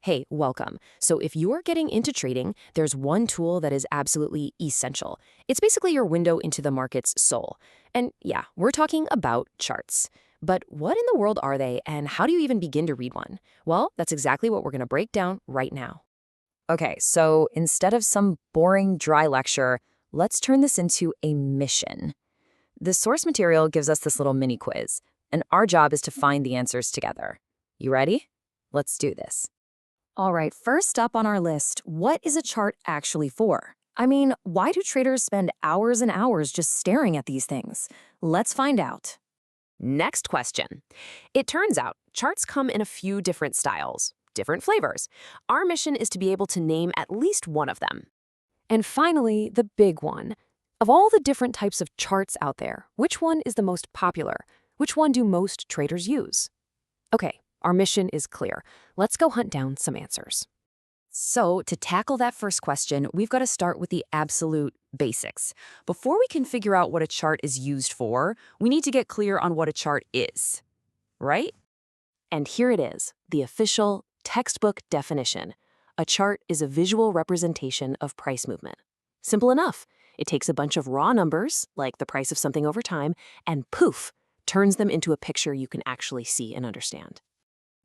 Hey, welcome. So, if you're getting into trading, there's one tool that is absolutely essential. It's basically your window into the market's soul. And yeah, we're talking about charts. But what in the world are they, and how do you even begin to read one? Well, that's exactly what we're going to break down right now. Okay, so instead of some boring, dry lecture, let's turn this into a mission. The source material gives us this little mini quiz, and our job is to find the answers together. You ready? Let's do this. All right, first up on our list, what is a chart actually for? I mean, why do traders spend hours and hours just staring at these things? Let's find out. Next question. It turns out charts come in a few different styles, different flavors. Our mission is to be able to name at least one of them. And finally, the big one. Of all the different types of charts out there, which one is the most popular? Which one do most traders use? Okay, our mission is clear. Let's go hunt down some answers. So, to tackle that first question, we've got to start with the absolute basics. Before we can figure out what a chart is used for, we need to get clear on what a chart is, right? And here it is, the official textbook definition. A chart is a visual representation of price movement. Simple enough. It takes a bunch of raw numbers, like the price of something over time, and poof, turns them into a picture you can actually see and understand.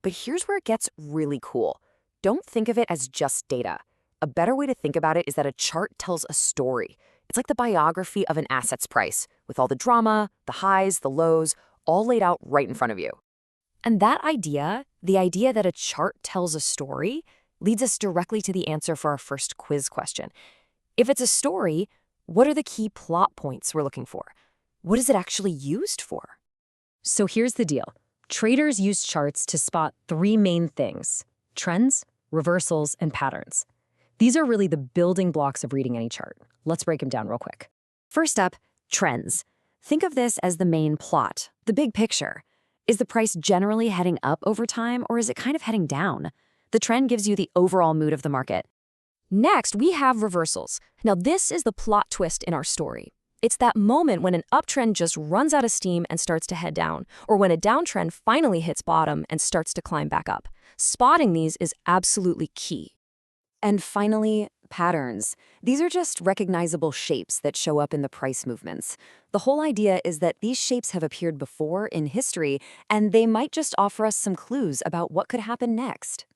But here's where it gets really cool. Don't think of it as just data. A better way to think about it is that a chart tells a story. It's like the biography of an asset's price, with all the drama, the highs, the lows, all laid out right in front of you. And that idea, the idea that a chart tells a story, leads us directly to the answer for our first quiz question. If it's a story, what are the key plot points we're looking for? What is it actually used for? So here's the deal. Traders use charts to spot three main things: trends, reversals, and patterns. These are really the building blocks of reading any chart. Let's break them down real quick. First up, trends. Think of this as the main plot, the big picture. Is the price generally heading up over time, or is it kind of heading down? The trend gives you the overall mood of the market. Next, we have reversals. Now, this is the plot twist in our story. It's that moment when an uptrend just runs out of steam and starts to head down, or when a downtrend finally hits bottom and starts to climb back up. Spotting these is absolutely key. And finally, patterns. These are just recognizable shapes that show up in the price movements. The whole idea is that these shapes have appeared before in history, and they might just offer us some clues about what could happen next.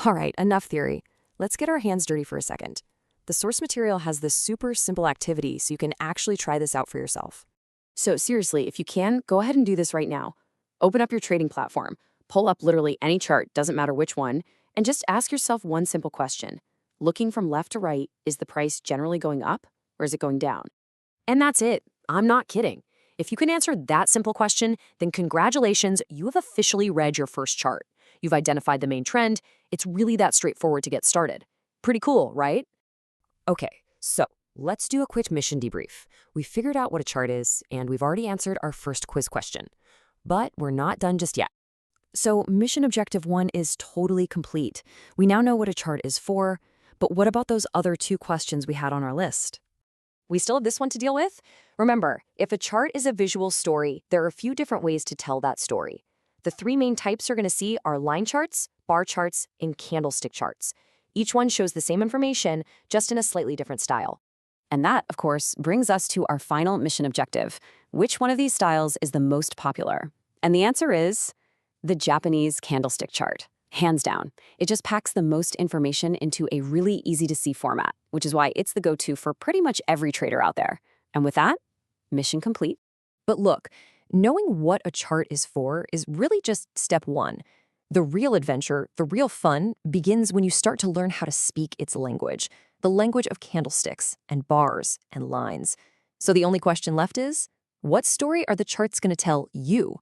All right, enough theory. Let's get our hands dirty for a second. The source material has this super simple activity, so you can actually try this out for yourself. So seriously, if you can, go ahead and do this right now. Open up your trading platform, pull up literally any chart, doesn't matter which one, and just ask yourself one simple question. Looking from left to right, is the price generally going up or is it going down? And that's it. I'm not kidding. If you can answer that simple question, then congratulations, you have officially read your first chart. You've identified the main trend. It's really that straightforward to get started. Pretty cool, right? Okay, so let's do a quick mission debrief. We figured out what a chart is, and we've already answered our first quiz question. But we're not done just yet. So mission objective 1 is totally complete. We now know what a chart is for, but what about those other two questions we had on our list? We still have this one to deal with? Remember, if a chart is a visual story, there are a few different ways to tell that story. The three main types you're going to see are line charts, bar charts, and candlestick charts. Each one shows the same information, just in a slightly different style. And that, of course, brings us to our final mission objective. Which one of these styles is the most popular? And the answer is the Japanese candlestick chart. Hands down. It just packs the most information into a really easy-to-see format, which is why it's the go-to for pretty much every trader out there. And with that, mission complete. But look, knowing what a chart is for is really just step one. The real adventure, the real fun, begins when you start to learn how to speak its language, the language of candlesticks and bars and lines. So the only question left is, what story are the charts going to tell you?